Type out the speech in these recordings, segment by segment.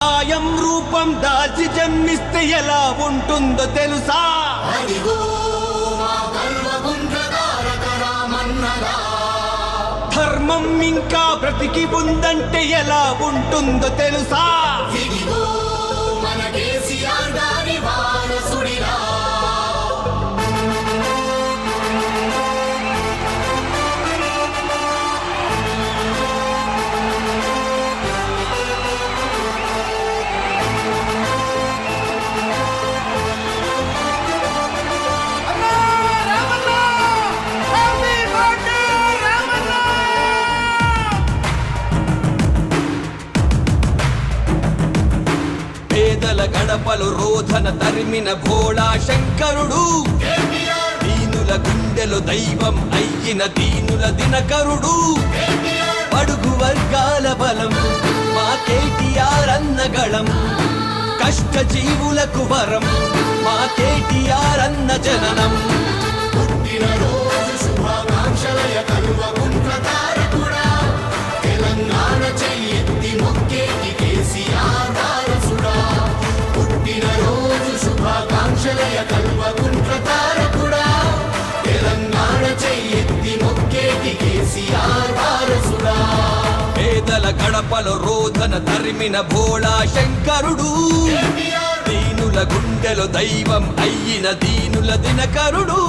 సాయం రూపం దాల్చి జన్మిస్తే ఎలా ఉంటుందో తెలుసా? ధర్మం ఇంకా బ్రతికి ఉందంటే ఎలా ఉంటుందో తెలుసా? పేదల గడపలు రోధన తరిమిన భోళా శంకరుడు, దీనుల గుండెలు దైవం అయ్యిన దీనుల దినకరుడు, అడుగు వర్గాల బలం మా కేటీఆర్ అన్నగళం, కష్ట జీవులకు వరం మా కేటీఆర్ అన్న జననం. తెలంగాణ చెయ్యెత్తి మొక్కేటి కేసీఆర్ వారసుడా, పుట్టినరోజు శుభాకాంక్షలయ కల్వకుంట్ల తారకుడా, తెలంగాణ చెయ్యెత్తి మొక్కేటి కేసీఆర్ వారసుడా. పేదల గడపలో రోధన తరిమిన భోళా శంకరుడు, దీనుల గుండెలో దైవం అయ్యిన దీనుల దినకరుడు.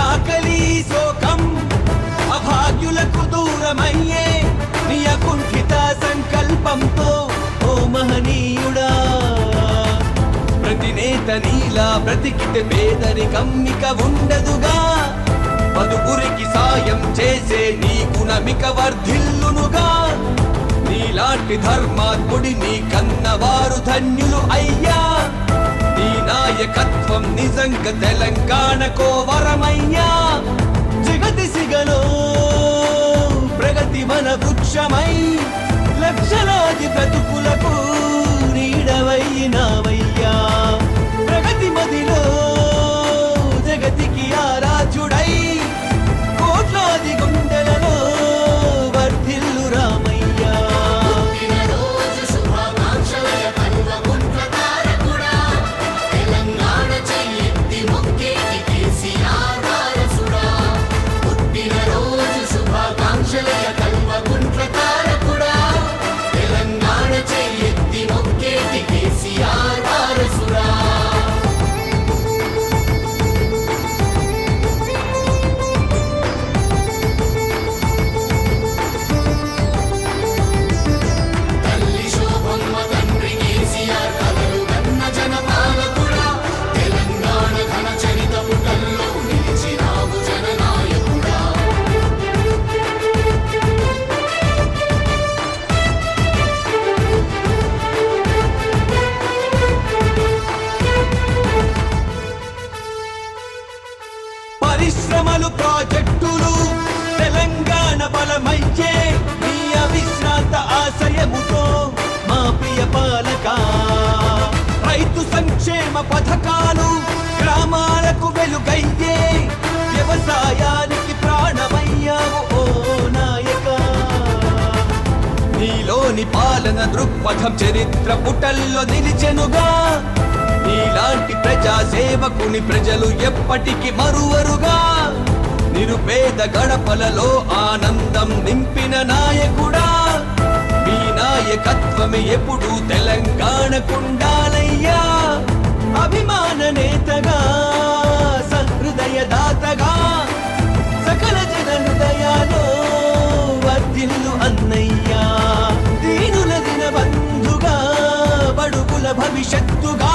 ఆకలి శోకం అభాగ్యులకు దూరమయ్యే నియకుంఠిత సంకల్పంతో ఓ మహనీయుడా, ప్రతి నేత నీలా బ్రతికితే పేదరికం ఇక ఉండదుగా, పదుగురికి సాయం చేసే నీ గుణమిక వర్ధిల్లునుగా. నీలాంటి ధర్మాత్ముడి నీ కన్నవారు ధన్యులు అయ్యా, నీ నాయకత్వం నిజంగా తెలంగాణకో వరమయ్యా. జగతి సిగలో ప్రగతి మన వృక్షమై లక్షలాది బ్రతుకులకు నీడవైనావయ్యా. ప్రగతి మదిలో జగతికి ఆరాధ్యుడై కోట్లాది గుండెలలో వర్ధిల్లు రామయ్యా. పరిశ్రమలు ప్రాజెక్టులు తెలంగాణ బలమయ్యే నీ అవిశ్రాంత ఆశయముతో మా ప్రియ పాలక. రైతు సంక్షేమ పథకాలు గ్రామాలకు వెలుగయ్యే వ్యవసాయానికి ప్రాణమయ్యావు ఓ నాయక. నీలోని పాలన దృక్పథం చరిత్ర పుటల్లో నిలిచెనుగా. నీలాంటి ప్రజా సేవకుని ప్రజలు ఎప్పటికీ మరువరుగా. నిరుపేద గడపలలో ఆనందం నింపిన నాయకుడా మీ నాయకత్వమే ఎప్పుడు తెలంగాణకుండాలయ్యా అభిమాన నేతగా సహృదయ దాతగా సకల జన హృదయాలో వర్ధిల్లు అన్నయ్యా దీనుల దిన బంధుగా బడుగుల భవిష్యత్తుగా